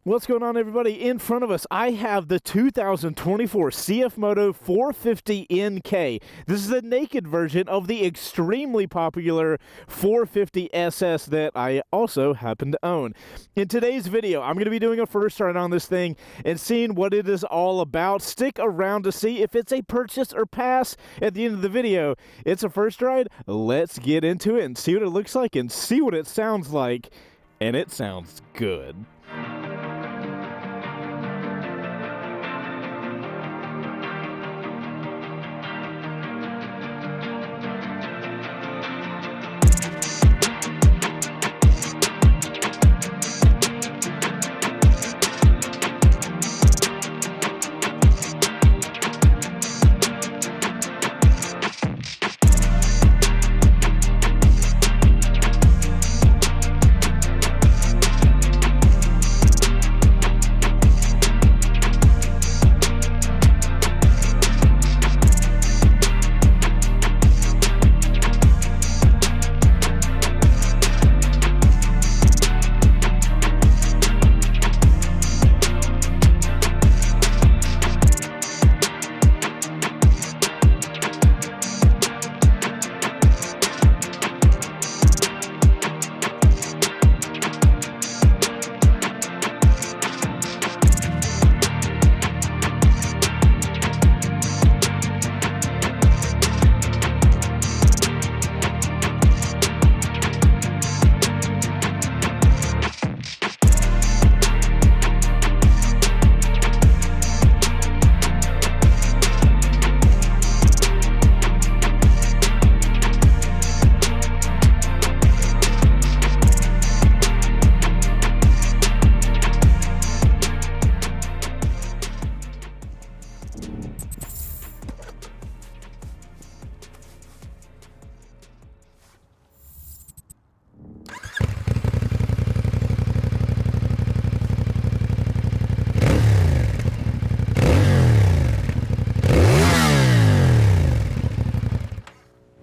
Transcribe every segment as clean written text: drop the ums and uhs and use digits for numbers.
What's going on, everybody? In front of us, I have the 2024 CFMOTO 450 NK. This is the naked version of the extremely popular 450 SS that I also happen to own. In today's video, I'm going to be doing a first ride on this thing and seeing what it is all about. Stick around to see if it's a purchase or pass at the end of the video. It's a first ride. Let's get into it and see what it looks like and see what it sounds like. And it sounds good.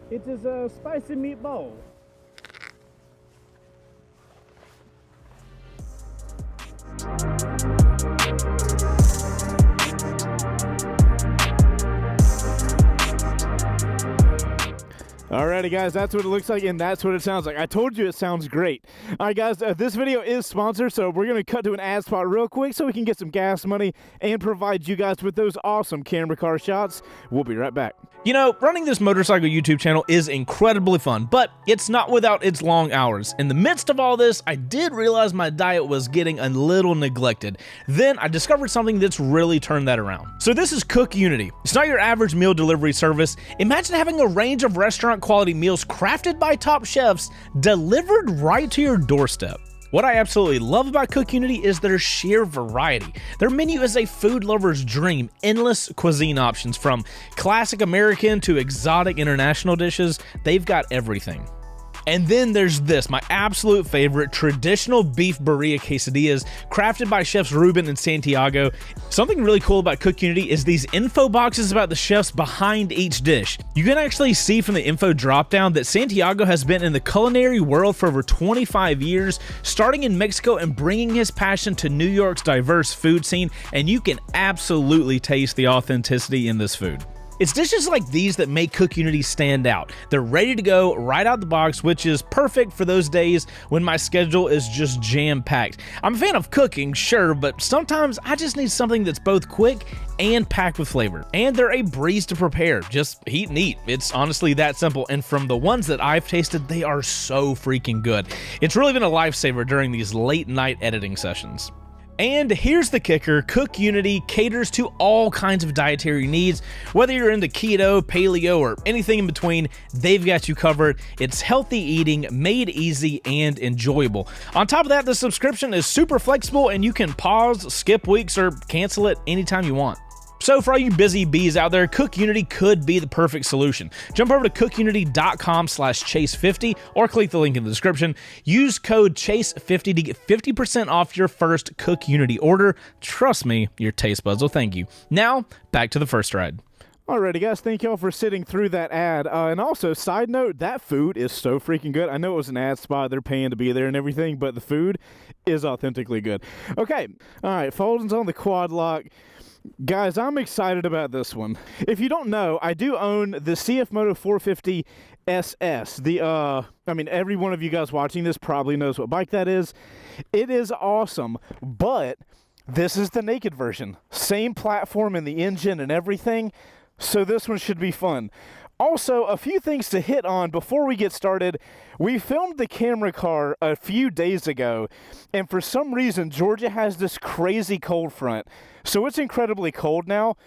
It is a spicy meatball. Alrighty guys, that's what it looks like and that's what it sounds like. I told you it sounds great. Alright guys, this video is sponsored, so we're going to cut to an ad spot real quick so we can get some gas money and provide you guys with those awesome camera car shots. We'll be right back. You know, running this motorcycle YouTube channel is incredibly fun, but it's not without its long hours. In the midst of all this, I did realize my diet was getting a little neglected. Then I discovered something that's really turned that around. So this is CookUnity. It's not your average meal delivery service. Imagine having a range of restaurant quality meals crafted by top chefs delivered right to your doorstep. What I absolutely love about CookUnity is their sheer variety. Their menu is a food lover's dream. Endless cuisine options from classic American to exotic international dishes. They've got everything. And then there's this, my absolute favorite, traditional beef birria quesadillas crafted by chefs Ruben and Santiago. Something really cool about CookUnity is these info boxes about the chefs behind each dish. You can actually see from the info dropdown that Santiago has been in the culinary world for over 25 years, starting in Mexico and bringing his passion to New York's diverse food scene, and you can absolutely taste the authenticity in this food. It's dishes like these that make CookUnity stand out. They're ready to go right out the box, which is perfect for those days when my schedule is just jam-packed. I'm a fan of cooking, sure, but sometimes I just need something that's both quick and packed with flavor. And they're a breeze to prepare. Just heat and eat. It's honestly that simple, and from the ones that I've tasted, they are so freaking good. It's really been a lifesaver during these late night editing sessions. And here's the kicker, CookUnity caters to all kinds of dietary needs. Whether you're into keto, paleo, or anything in between, they've got you covered. It's healthy eating, made easy, and enjoyable. On top of that, the subscription is super flexible and you can pause, skip weeks, or cancel it anytime you want. So for all you busy bees out there, CookUnity could be the perfect solution. Jump over to cookunity.com/chase50 or click the link in the description. Use code CHASE50 to get 50% off your first CookUnity order. Trust me, your taste buds will thank you. Now, back to the first ride. Alrighty, guys, thank y'all for sitting through that ad. And also, side note, that food is so freaking good. I know it was an ad spot. They're paying to be there and everything, but the food is authentically good. Okay, all right, Folding's on the quad lock. Guys, I'm excited about this one. If you don't know, I do own the CFMOTO 450 SS. I mean, every one of you guys watching this probably knows what bike that is. It is awesome, but this is the naked version. Same platform and the engine and everything. So this one should be fun. Also, a few things to hit on before we get started. We filmed the camera car a few days ago, and for some reason, Georgia has this crazy cold front. So it's incredibly cold now.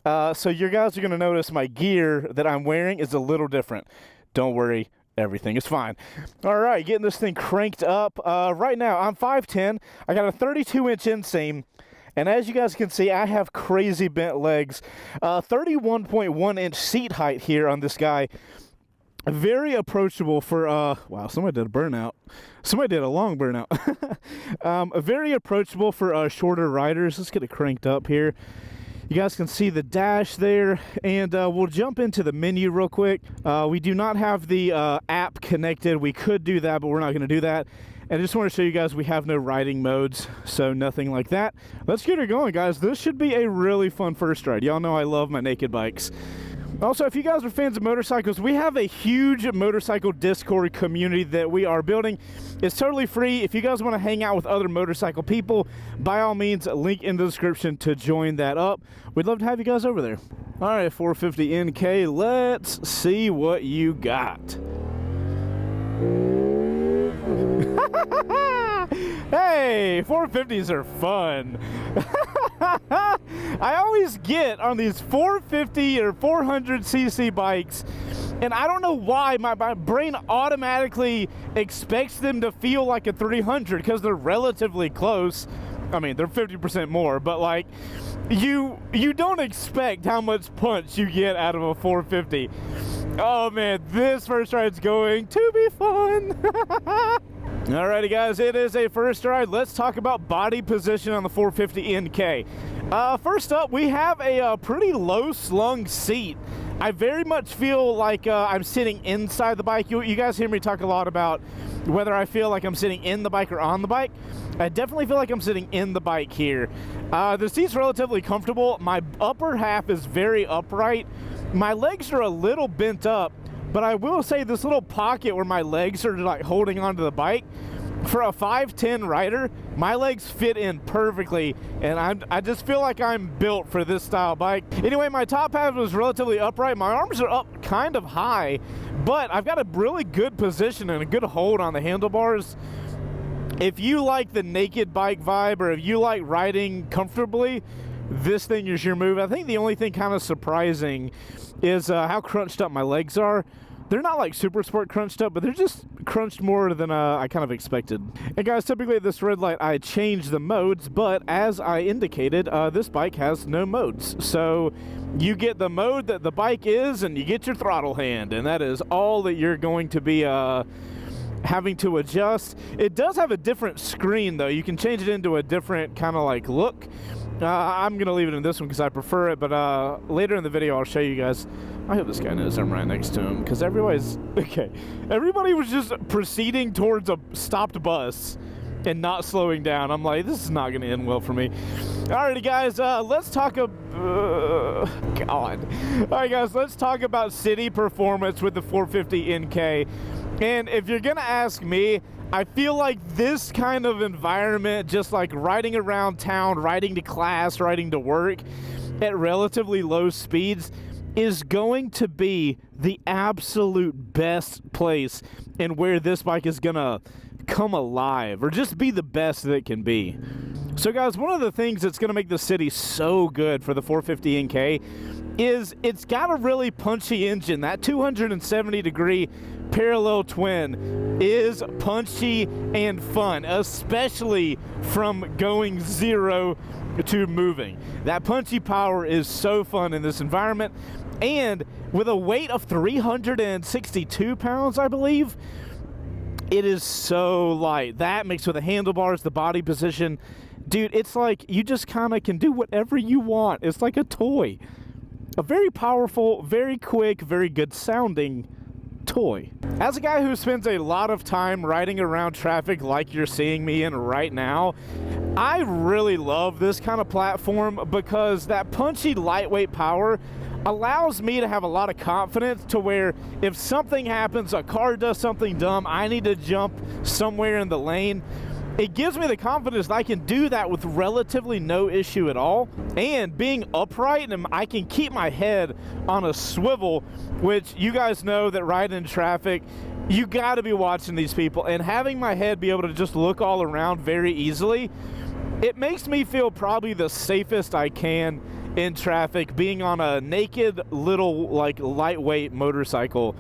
So you guys are going to notice my gear that I'm wearing is a little different. Don't worry, everything is fine. All right, getting this thing cranked up. Right now, I'm 5'10". I got a 32-inch inseam. And as you guys can see, I have crazy bent legs. 31.1-inch seat height here on this guy. Very approachable for, wow, somebody did a burnout. Somebody did a long burnout. Very approachable for shorter riders. Let's get it cranked up here. You guys can see the dash there, and we'll jump into the menu real quick. We do not have the app connected. We could do that, but we're not going to do that. And I just want to show you guys we have no riding modes, so nothing like that. Let's get her going, guys. This should be a really fun first ride. Y'all know I love my naked bikes. Also, if you guys are fans of motorcycles, we have a huge motorcycle Discord community that we are building. It's totally free. If you guys want to hang out with other motorcycle people, by all means, link in the description to join that up. We'd love to have you guys over there. All right, 450 NK, let's see what you got. Hey, 450s are fun. I always get on these 450 or 400cc bikes, and I don't know why my brain automatically expects them to feel like a 300 because they're relatively close. I mean, they're 50% more, but like you don't expect how much punch you get out of a 450. Oh man, this first ride's going to be fun. Alrighty guys, it is a first ride. Let's talk about body position on the 450 NK. First up, we have a pretty low slung seat. I very much feel like I'm sitting inside the bike. You guys hear me talk a lot about whether I feel like I'm sitting in the bike or on the bike. I definitely feel like I'm sitting in the bike here. The seat's relatively comfortable. My upper half is very upright. My legs are a little bent up, but I will say this little pocket where my legs are like holding onto the bike, for a 5'10" rider, my legs fit in perfectly, and I just feel like I'm built for this style bike. Anyway, my top half was relatively upright. My arms are up kind of high, but I've got a really good position and a good hold on the handlebars. If you like the naked bike vibe, or if you like riding comfortably, this thing is your move. I think the only thing kind of surprising is how crunched up my legs are. They're not like super sport crunched up, but they're just crunched more than I kind of expected. And guys, typically at this red light, I change the modes, but as I indicated, this bike has no modes. So you get the mode that the bike is, and you get your throttle hand, and that is all that you're going to be having to adjust. It does have a different screen, though. You can change it into a different kind of like look. I'm going to leave it in this one because I prefer it, but later in the video I'll show you guys. I hope this guy knows I'm right next to him, because everybody's... Okay. Everybody was just proceeding towards a stopped bus and not slowing down. I'm like, this is not going to end well for me. Alrighty, guys, let's talk God. Alright, guys, let's talk about city performance with the 450 NK. And if you're going to ask me, I feel like this kind of environment, just like riding around town, riding to class, riding to work at relatively low speeds, is going to be the absolute best place and where this bike is gonna come alive, or just be the best that it can be. So guys, one of the things that's gonna make the city so good for the 450 NK is it's got a really punchy engine. That 270-degree parallel twin is punchy and fun, especially from going zero to moving. That punchy power is so fun in this environment, and with a weight of 362 pounds, I believe, it is so light. That mixed with the handlebars, the body position, dude, it's like you just kind of can do whatever you want. It's like a toy. a very powerful, very quick, very good sounding toy. As a guy who spends a lot of time riding around traffic like you're seeing me in right now, I really love this kind of platform because that punchy, lightweight power allows me to have a lot of confidence to where if something happens, a car does something dumb, I need to jump somewhere in the lane, it gives me the confidence that I can do that with relatively no issue at all. And being upright, and I can keep my head on a swivel, which you guys know that riding in traffic, you got to be watching these people. And having my head be able to just look all around very easily, it makes me feel probably the safest I can in traffic, being on a naked little like lightweight motorcycle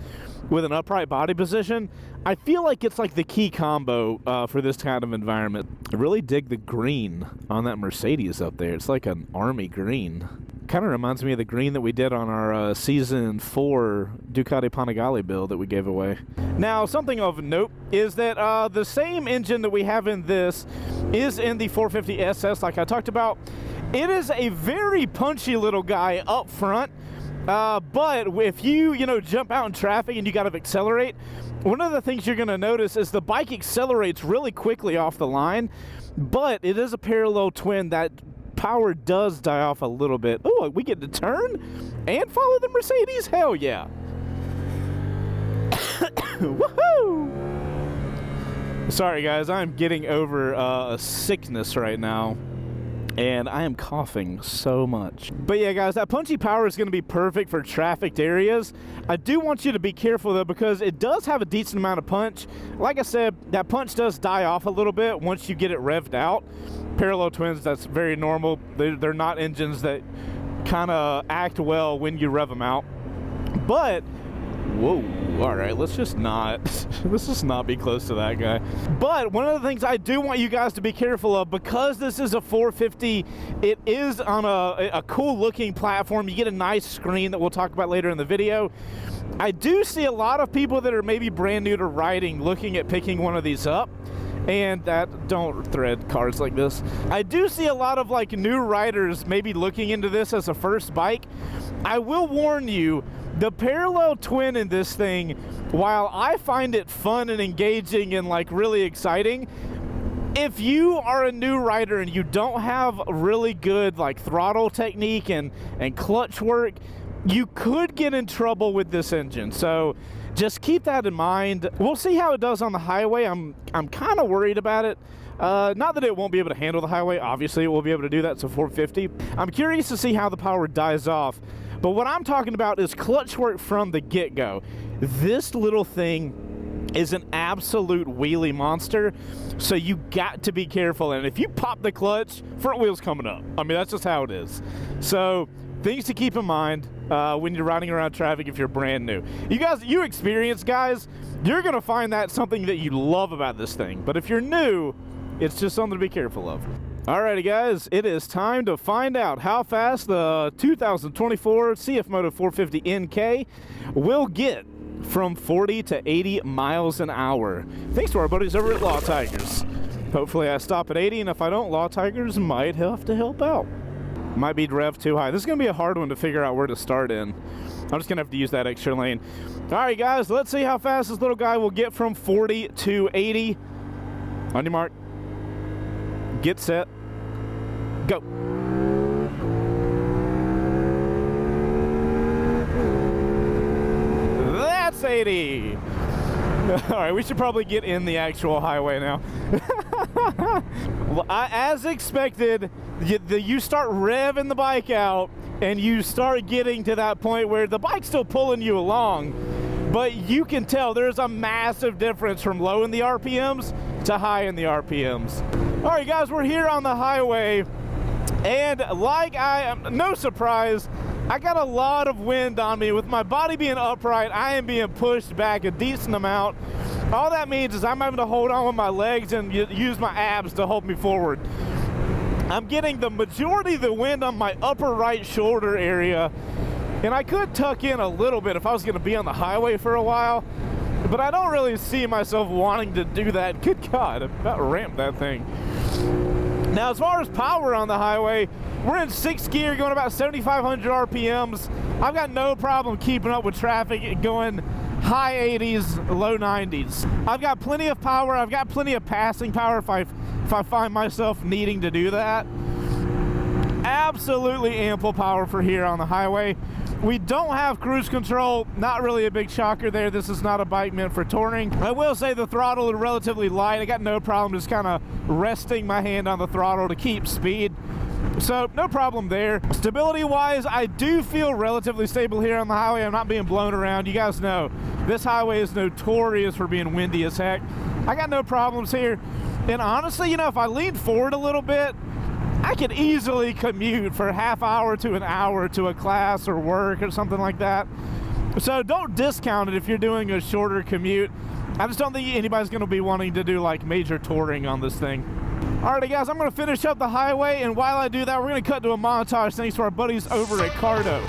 with an upright body position. I feel like it's like the key combo for this kind of environment. I really dig the green on that Mercedes up there. It's like an army green. Kind of reminds me of the green that we did on our Season 4 Ducati Panigale build that we gave away. Now, something of note is that the same engine that we have in this is in the 450 SS like I talked about. It is a very punchy little guy up front, but if you jump out in traffic and you got to accelerate, one of the things you're going to notice is the bike accelerates really quickly off the line, but it is a parallel twin. That power does die off a little bit. Oh, we get to turn and follow the Mercedes? Hell yeah. Woohoo! Sorry guys, I'm getting over a sickness right now, and I am coughing so much. But yeah guys, that punchy power is going to be perfect for trafficked areas. I do want you to be careful though, because it does have a decent amount of punch. Like I said, that punch does die off a little bit once you get it revved out. Parallel twins, that's very normal. They're not engines that kind of act well when you rev them out. But whoa, all right, let's just not be close to that guy. But one of the things I do want you guys to be careful of, because this is a 450, it is on a cool looking platform. You get a nice screen that we'll talk about later in the video. I do see a lot of people that are maybe brand new to riding looking at picking one of these up. And that, don't thread cars like this. I do see a lot of like new riders maybe looking into this as a first bike. I will warn you, the parallel twin in this thing, while I find it fun and engaging and like really exciting, if you are a new rider and you don't have really good like throttle technique and clutch work, you could get in trouble with this engine. So just keep that in mind. We'll see how it does on the highway. I'm kind of worried about it. Not that it won't be able to handle the highway. Obviously, it will be able to do that, so 450. I'm curious to see how the power dies off. But what I'm talking about is clutch work from the get-go. This little thing is an absolute wheelie monster, so you got to be careful. And if you pop the clutch, front wheel's coming up. I mean, that's just how it is. So things to keep in mind when you're riding around traffic if you're brand new. You experienced guys, you're gonna find that something that you love about this thing. But if you're new, it's just something to be careful of. Alrighty guys, it is time to find out how fast the 2024 CFMOTO 450 NK will get from 40 to 80 miles an hour. Thanks to our buddies over at Law Tigers. Hopefully I stop at 80, and if I don't, Law Tigers might have to help out. Might be rev too high. This is going to be a hard one to figure out where to start in. I'm just going to have to use that extra lane. All right, guys, let's see how fast this little guy will get from 40 to 80. On your mark. Get set. Go. That's 80. All right, we should probably get in the actual highway now. Well, as expected, you start revving the bike out and you start getting to that point where the bike's still pulling you along, but you can tell there's a massive difference from low in the RPMs to high in the RPMs. All right, guys, we're here on the highway, and like no surprise, I got a lot of wind on me. With my body being upright, I am being pushed back a decent amount. All that means is I'm having to hold on with my legs and use my abs to hold me forward. I'm getting the majority of the wind on my upper right shoulder area, and I could tuck in a little bit if I was going to be on the highway for a while, but I don't really see myself wanting to do that. Good God, I about ramped that thing. Now, as far as power on the highway, we're in 6th gear going about 7,500 RPMs. I've got no problem keeping up with traffic, going high 80s, low 90s. I've got plenty of power. I've got plenty of passing power if I find myself needing to do that. Absolutely ample power for here on the highway. We don't have cruise control. Not really a big shocker there. This is not a bike meant for touring. I will say the throttle is relatively light. I got no problem just kind of resting my hand on the throttle to keep speed. So no problem there. Stability wise, I do feel relatively stable here on the highway. I'm not being blown around. You guys know this highway is notorious for being windy as heck. I got no problems here. And honestly, you know, if I lean forward a little bit, I could easily commute for a half hour to an hour to a class or work or something like that. So don't discount it if you're doing a shorter commute. I just don't think anybody's going to be wanting to do like major touring on this thing. Alrighty guys, I'm going to finish up the highway, and while I do that, we're going to cut to a montage thanks to our buddies over at Cardo.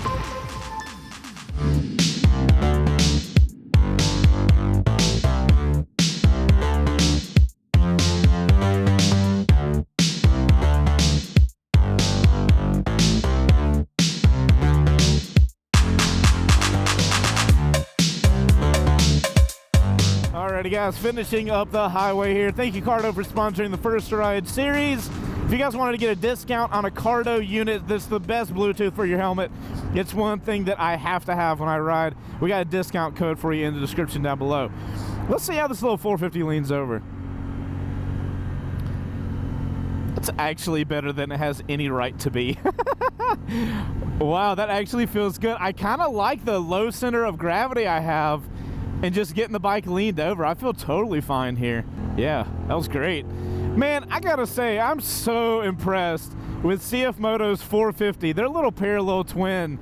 Alrighty guys, finishing up the highway here. Thank you Cardo for sponsoring the First Ride series. If you guys wanted to get a discount on a Cardo unit, this is the best Bluetooth for your helmet. It's one thing that I have to have when I ride. We got a discount code for you in the description down below. Let's see how this little 450 leans over. It's actually better than it has any right to be. Wow, that actually feels good. I kind of like the low center of gravity I have and just getting the bike leaned over. I feel totally fine here. Yeah, that was great. Man, I gotta say, I'm so impressed with CFMOTO's 450, their little parallel twin.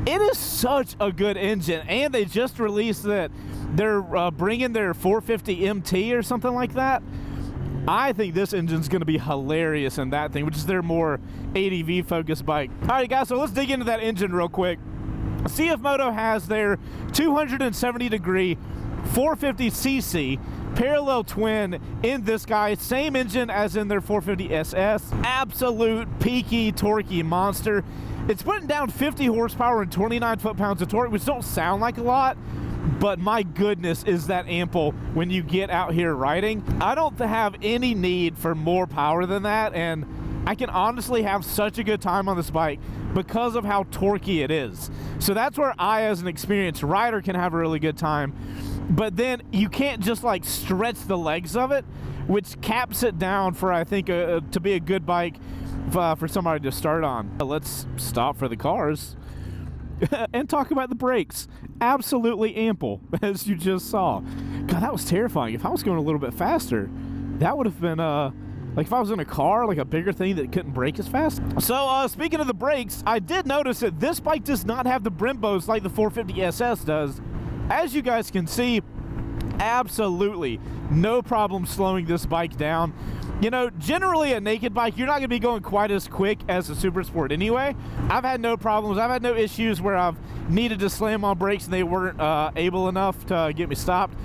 It is such a good engine, and they just released that they're bringing their 450 MT or something like that. I think this engine's gonna be hilarious in that thing, which is their more ADV focused bike. All right guys, so let's dig into that engine real quick. CFMOTO has their 270-degree 450cc parallel twin in this guy. Same engine as in their 450 SS. Absolute peaky, torquey monster. It's putting down 50 horsepower and 29 foot-pounds of torque, which don't sound like a lot, but my goodness, is that ample when you get out here riding. I don't have any need for more power than that, and I can honestly have such a good time on this bike because of how torquey it is. So that's where I, as an experienced rider, can have a really good time. But then you can't just like stretch the legs of it, which caps it down for, I think, to be a good bike for somebody to start on. Let's stop for the cars and talk about the brakes. Absolutely ample, as you just saw. God, that was terrifying. If I was going a little bit faster, that would have been like if I was in a car, like a bigger thing that couldn't brake as fast. So speaking of the brakes, I did notice that this bike does not have the Brembos like the 450 SS does. As you guys can see, absolutely no problem slowing this bike down. You know, generally a naked bike, you're not going to be going quite as quick as a Super Sport anyway. I've had no problems. I've had no issues where I've needed to slam on brakes and they weren't able enough to get me stopped.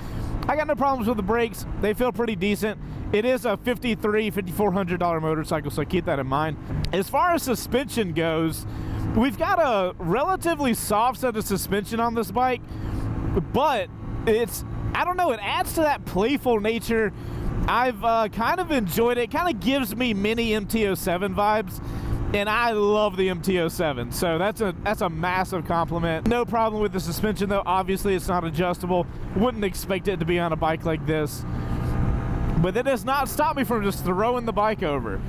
I got no problems with the brakes. They feel pretty decent. It is a $5,400 motorcycle, so keep that in mind. As far as suspension goes, we've got a relatively soft set of suspension on this bike, but it's, I don't know, it adds to that playful nature. I've kind of enjoyed it. It kind of gives me mini MT-07 vibes, and I love the MT-07, so that's a massive compliment. No problem with the suspension though. Obviously it's not adjustable. Wouldn't expect it to be on a bike like this, but it does not stop me from just throwing the bike over.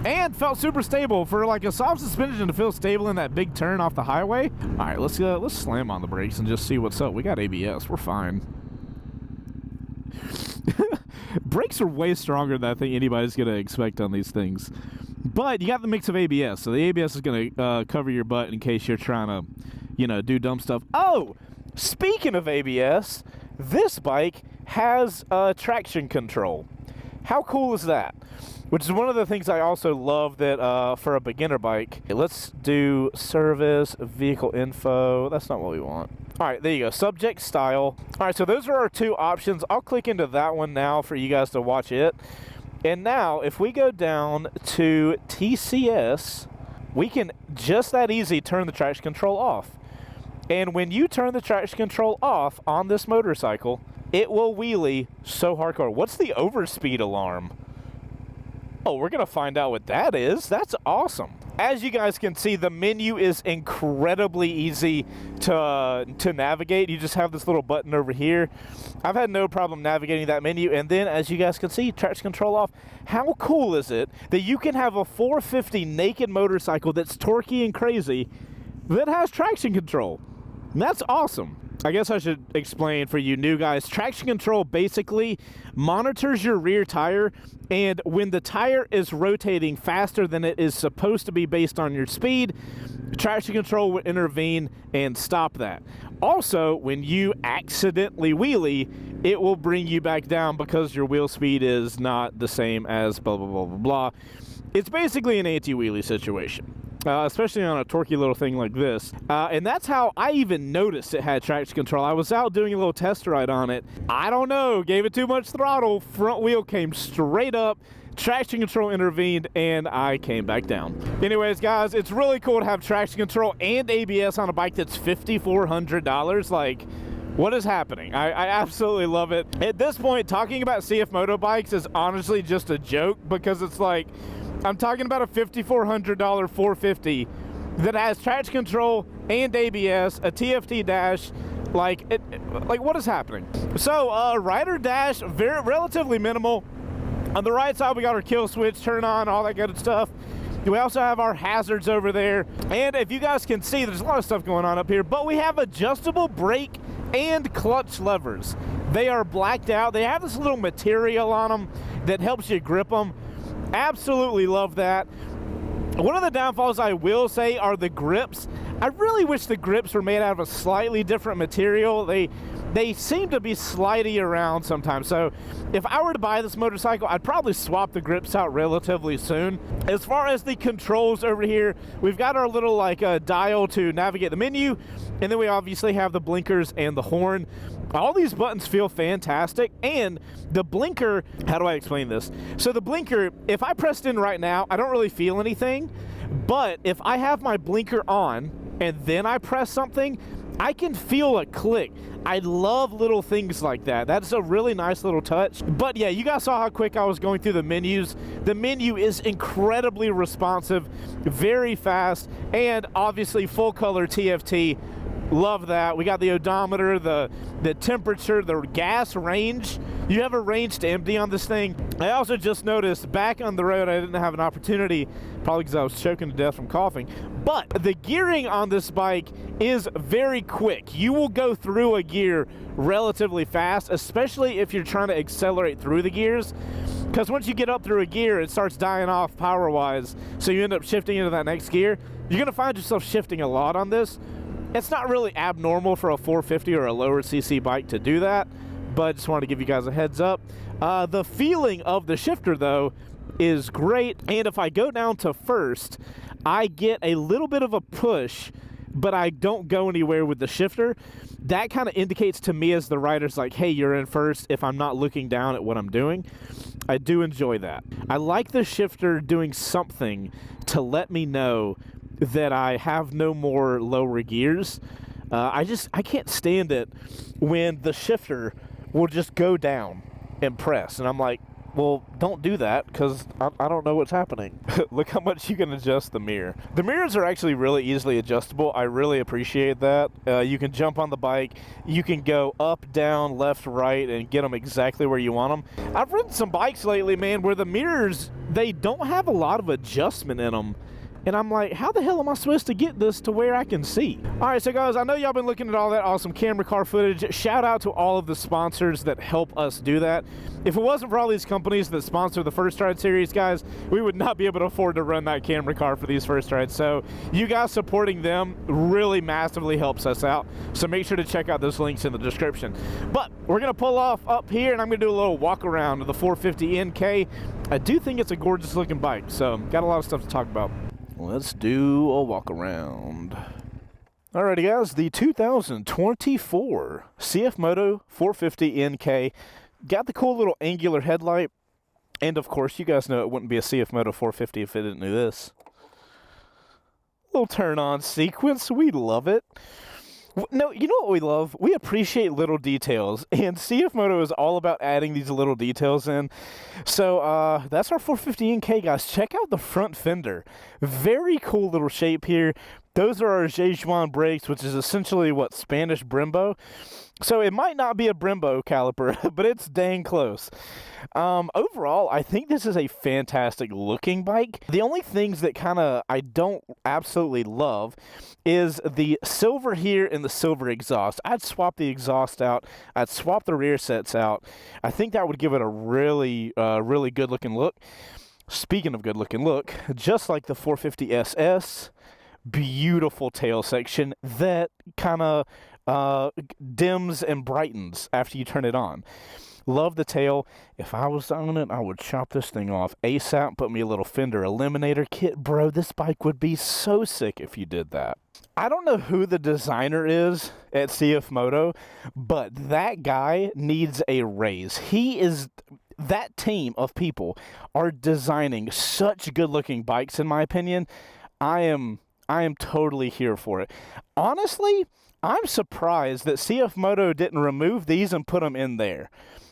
And felt super stable for like a soft suspension to feel stable in that big turn off the highway. All right, let's slam on the brakes and just see what's up. We got ABS, we're fine. Brakes are way stronger than I think anybody's gonna expect on these things. But you got the mix of ABS, so the ABS is gonna cover your butt in case you're trying to, you know, do dumb stuff. Oh, speaking of ABS, this bike has traction control. How cool is that? Which is one of the things I also love that for a beginner bike. Okay, let's do service, vehicle info. That's not what we want. All right, there you go, subject style. All right, so those are our two options. I'll click into that one now for you guys to watch it. And now, if we go down to TCS, we can just that easy turn the traction control off. And when you turn the traction control off on this motorcycle, it will wheelie so hardcore. What's the overspeed alarm? Oh, we're going to find out what that is. That's awesome. As you guys can see, the menu is incredibly easy to navigate. You just have this little button over here. I've had no problem navigating that menu. And then, as you guys can see, traction control off. How cool is it that you can have a 450 naked motorcycle that's torquey and crazy that has traction control? And that's awesome. I guess I should explain for you new guys. Traction control basically monitors your rear tire, and when the tire is rotating faster than it is supposed to be based on your speed, traction control will intervene and stop that. Also, when you accidentally wheelie, it will bring you back down because your wheel speed is not the same as blah, blah, blah, blah, blah. It's basically an anti-wheelie situation. Especially on a torquey little thing like this. And that's how I even noticed it had traction control. I was out doing a little test ride on it. I don't know, gave it too much throttle, front wheel came straight up, traction control intervened, and I came back down. Anyways, guys, it's really cool to have traction control and ABS on a bike that's $5,400. Like, what is happening? I absolutely love it. At this point, talking about CFMOTO bikes is honestly just a joke, because it's like, I'm talking about a $5,400 450 that has traction control and ABS, a TFT dash. Like what is happening? So rider dash, relatively minimal. On the right side, we got our kill switch, turn on, all that good stuff. We also have our hazards over there. And if you guys can see, there's a lot of stuff going on up here, but we have adjustable brake and clutch levers. They are blacked out. They have this little material on them that helps you grip them. Absolutely love that. One of the downfalls I will say are the grips. I really wish the grips were made out of a slightly different material. They seem to be slidey around sometimes. So if I were to buy this motorcycle, I'd probably swap the grips out relatively soon. As far as the controls over here, we've got our little like dial to navigate the menu, and then we obviously have the blinkers and the horn. All these buttons feel fantastic, and the blinker, how do I explain this? So the blinker, if I pressed in right now, I don't really feel anything, but if I have my blinker on and then I press something, I can feel a click. I love little things like that. That's a really nice little touch. But yeah, you guys saw how quick I was going through the menus. The menu is incredibly responsive, very fast, and obviously full color TFT. Love that. We got the odometer, the temperature, the gas range. You have a range to empty on this thing. I also just noticed back on the road, I didn't have an opportunity, probably because I was choking to death from coughing, but the gearing on this bike is very quick. You will go through a gear relatively fast, especially if you're trying to accelerate through the gears, because once you get up through a gear, it starts dying off power-wise, so you end up shifting into that next gear. You're going to find yourself shifting a lot on this. It's not really abnormal for a 450 or a lower CC bike to do that, but I just wanted to give you guys a heads up. The feeling of the shifter, though, is great, and if I go down to first, I get a little bit of a push, but I don't go anywhere with the shifter. That kind of indicates to me as the rider's like, hey, you're in first, if I'm not looking down at what I'm doing. I do enjoy that. I like the shifter doing something to let me know that I have no more lower gears. I can't stand it when the shifter will just go down and press, and I'm like, well, don't do that, because I don't know what's happening. Look how much you can adjust the mirror. The mirrors are actually really easily adjustable. I really appreciate that. You can jump on the bike, you can go up, down, left, right, and get them exactly where you want them. I've ridden some bikes lately, man, where the mirrors, they don't have a lot of adjustment in them. And I'm like, how the hell am I supposed to get this to where I can see? All right, so guys, I know y'all been looking at all that awesome camera car footage. Shout out to all of the sponsors that help us do that. If it wasn't for all these companies that sponsor the First Ride series, guys, we would not be able to afford to run that camera car for these First Rides. So you guys supporting them really massively helps us out. So make sure to check out those links in the description. But we're going to pull off up here, and I'm going to do a little walk around of the 450 NK. I do think it's a gorgeous looking bike, so got a lot of stuff to talk about. Let's do a walk around. Alrighty guys, the 2024 CFMOTO 450 NK got the cool little angular headlight. And of course, you guys know it wouldn't be a CFMOTO 450 if it didn't do this. Little turn-on sequence. We love it. No, you know what we love? We appreciate little details, and CFMOTO is all about adding these little details in. So that's our 450 NK, guys. Check out the front fender. Very cool little shape here. Those are our Chaseontwowheels brakes, which is essentially what, Spanish Brembo. So it might not be a Brembo caliper, but it's dang close. Overall, I think this is a fantastic looking bike. The only things that kind of I don't absolutely love is the silver here and the silver exhaust. I'd swap the exhaust out. I'd swap the rear sets out. I think that would give it a really, really good looking look. Speaking of good looking look, just like the 450 SS, beautiful tail section that kind of dims and brightens after you turn it on. Love the tail. If I was on it, I would chop this thing off ASAP, put me a little fender eliminator kit. Bro, this bike would be so sick if you did that. I don't know who the designer is at CFMOTO, but that guy needs a raise. That team of people are designing such good looking bikes, in my opinion. I am totally here for it. Honestly, I'm surprised that CFMOTO didn't remove these and put them in there.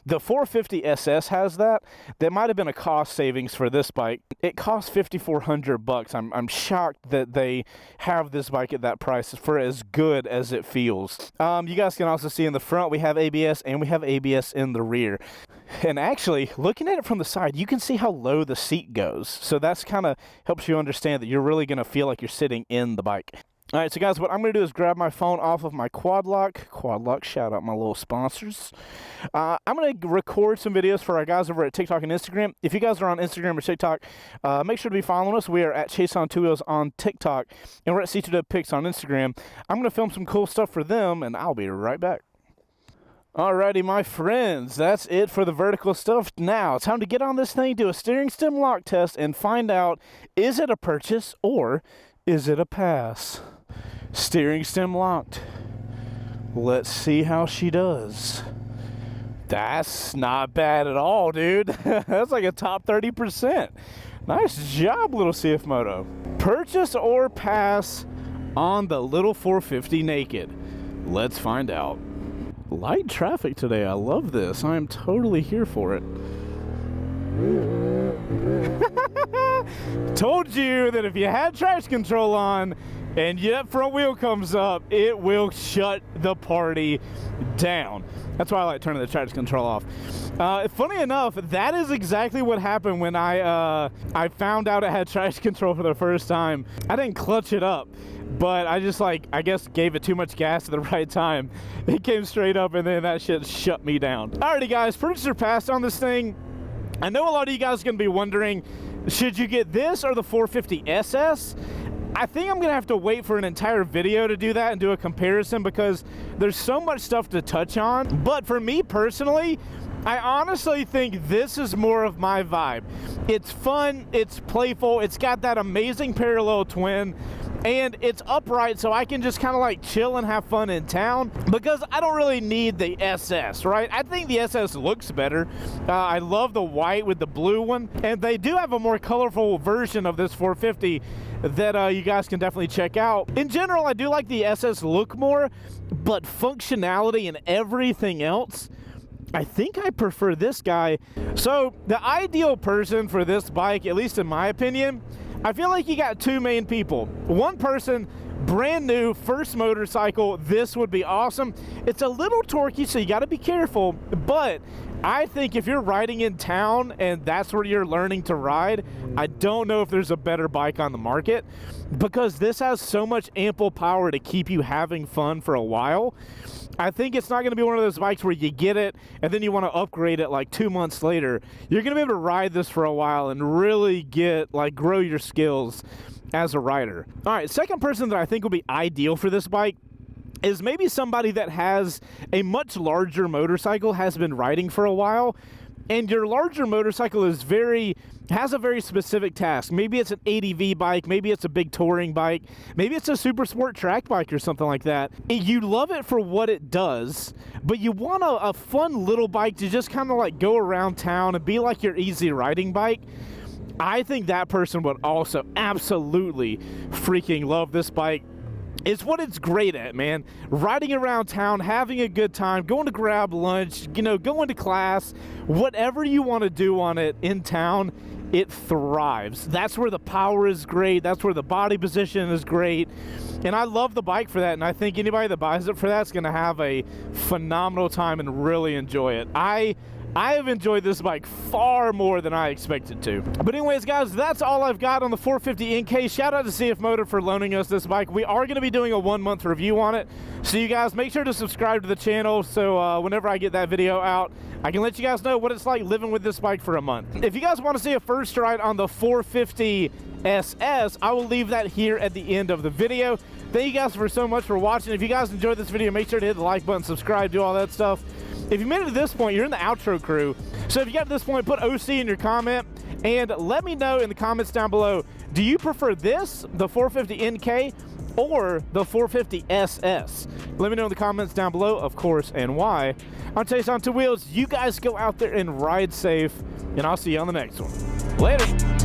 The 450 SS has that. That might have been a cost savings for this bike. It costs $5,400. I'm shocked that they have this bike at that price for as good as it feels. You guys can also see in the front we have ABS and we have ABS in the rear. And actually, looking at it from the side, you can see how low the seat goes. So that's kind of helps you understand that you're really going to feel like you're sitting in the bike. All right, so guys, what I'm going to do is grab my phone off of my quad lock. Quad lock, shout out my little sponsors. I'm going to record some videos for our guys over at TikTok and Instagram. If you guys are on Instagram or TikTok, make sure to be following us. We are at Chaseontwowheels on TikTok, and we're at C2WPics on Instagram. I'm going to film some cool stuff for them, and I'll be right back. Alrighty, my friends, that's it for the vertical stuff. Now, time to get on this thing, do a steering stem lock test, and find out, is it a purchase or is it a pass? Steering stem locked. Let's see how she does. That's not bad at all, dude. That's like a top 30%. Nice job, little CFMOTO. Purchase or pass on the little 450 naked? Let's find out. Light traffic today. I love this. I am totally here for it. Told you that if you had traction control on and that front wheel comes up, it will shut the party down. That's why I like turning the traction control off. Funny enough, that is exactly what happened when I found out it had traction control for the first time. I didn't clutch it up, but I just I guess gave it too much gas at the right time. It came straight up and then that shit shut me down. Alrighty guys, purchase or pass on this thing. I know a lot of you guys are going to be wondering, should you get this or the 450 SS? I think I'm going to have to wait for an entire video to do that and do a comparison because there's so much stuff to touch on. But for me personally, I honestly think this is more of my vibe. It's fun, it's playful, it's got that amazing parallel twin, and it's upright so I can just kind of chill and have fun in town because I don't really need the SS, right? I think the SS looks better. I love the white with the blue one, and they do have a more colorful version of this 450 that you guys can definitely check out. In general, I do like the SS look more, but functionality and everything else, I think I prefer this guy. So the ideal person for this bike, at least in my opinion, I feel like you got two main people. One person, brand new, first motorcycle, this would be awesome. It's a little torquey, so you got to be careful, but I think if you're riding in town and that's where you're learning to ride, I don't know if there's a better bike on the market because this has so much ample power to keep you having fun for a while. I think it's not going to be one of those bikes where you get it and then you want to upgrade it 2 months later. You're going to be able to ride this for a while and really get, grow your skills as a rider. All right, second person that I think will be ideal for this bike is maybe somebody that has a much larger motorcycle, has been riding for a while, And your larger motorcycle has a very specific task. Maybe it's an ADV bike, maybe it's a big touring bike, maybe it's a super sport track bike or something like that. You love it for what it does, but you want a fun little bike to just kind of like go around town and be like your easy riding bike. I think that person would also absolutely freaking love this bike. It's what it's great at, man. Riding around town, having a good time, going to grab lunch, you know, going to class, whatever you want to do on it in town, it thrives. That's where the power is great. That's where the body position is great. And I love the bike for that. And I think anybody that buys it for that is going to have a phenomenal time and really enjoy it. I have enjoyed this bike far more than I expected to. But anyways, guys, that's all I've got on the 450 NK. Shout out to CFMOTO for loaning us this bike. We are going to be doing a 1-month review on it. So you guys make sure to subscribe to the channel so whenever I get that video out, I can let you guys know what it's like living with this bike for a month. If you guys want to see a first ride on the 450 SS, I will leave that here at the end of the video. Thank you guys so much for watching. If you guys enjoyed this video, make sure to hit the like button, subscribe, do all that stuff. If you made it to this point, you're in the outro crew. So if you got to this point, put OC in your comment and let me know in the comments down below, do you prefer this, the 450 NK, or the 450 SS? Let me know in the comments down below, of course, and why. I'm Chaseontwowheels. You guys go out there and ride safe, and I'll see you on the next one. Later.